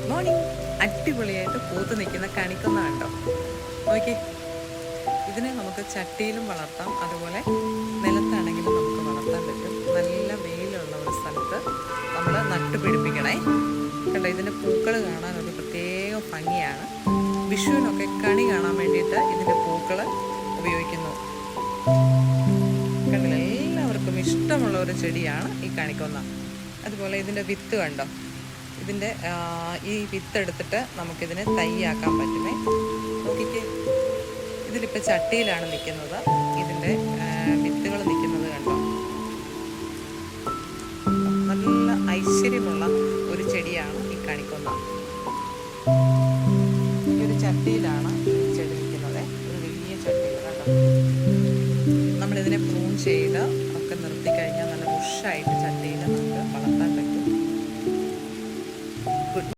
Good morning. അടിപൊളിയായിട്ട് പൂത്ത് നിൽക്കുന്ന കണിക്കൊന്ന കണ്ടോ, നോക്കി. ഇതിനെ നമുക്ക് ചട്ടിയിലും വളർത്താം, അതുപോലെ നിലത്താണെങ്കിലും നമുക്ക് വളർത്താൻ പറ്റും. നല്ല വെയിലുള്ള ഒരു സ്ഥലത്ത് നമ്മൾ നട്ടുപിടിപ്പിക്കണേ. കണ്ടോ, ഇതിൻ്റെ പൂക്കൾ കാണാൻ ഒരു പ്രത്യേക ഭംഗിയാണ്. വിഷുവിനൊക്കെ കണി കാണാൻ വേണ്ടിയിട്ട് ഇതിൻ്റെ പൂക്കൾ ഉപയോഗിക്കുന്നു. കണ്ടില്ല, എല്ലാവർക്കും ഇഷ്ടമുള്ള ഒരു ചെടിയാണ് ഈ കണിക്കൊന്ന. അതുപോലെ ഇതിൻ്റെ വിത്ത് കണ്ടോ, ഇതിൻ്റെ ഈ വിത്ത് എടുത്തിട്ട് നമുക്കിതിനെ തൈയാക്കാൻ പറ്റുമേ. നോക്കിക്കേ, ഇതിലിപ്പോൾ ചട്ടിയിലാണ് നിൽക്കുന്നത്. ഇതിൻ്റെ വിത്തുകൾ നിൽക്കുന്നത് കണ്ടോ. നല്ല ഐശ്വര്യമുള്ള ഒരു ചെടിയാണ് ഈ കണിക്കൊന്ന. ഈ ഒരു ചട്ടിയിലാണ് ഈ ചെടി നിൽക്കുന്നത്, ഒരു വലിയ ചട്ടിയിൽ കണ്ടോ. നമ്മളിതിനെ പ്രൂൺ ചെയ്ത് ഒക്കെ നിർത്തി കഴിഞ്ഞാൽ നല്ല ബുഷായിട്ട് ചട്ടിയിൽ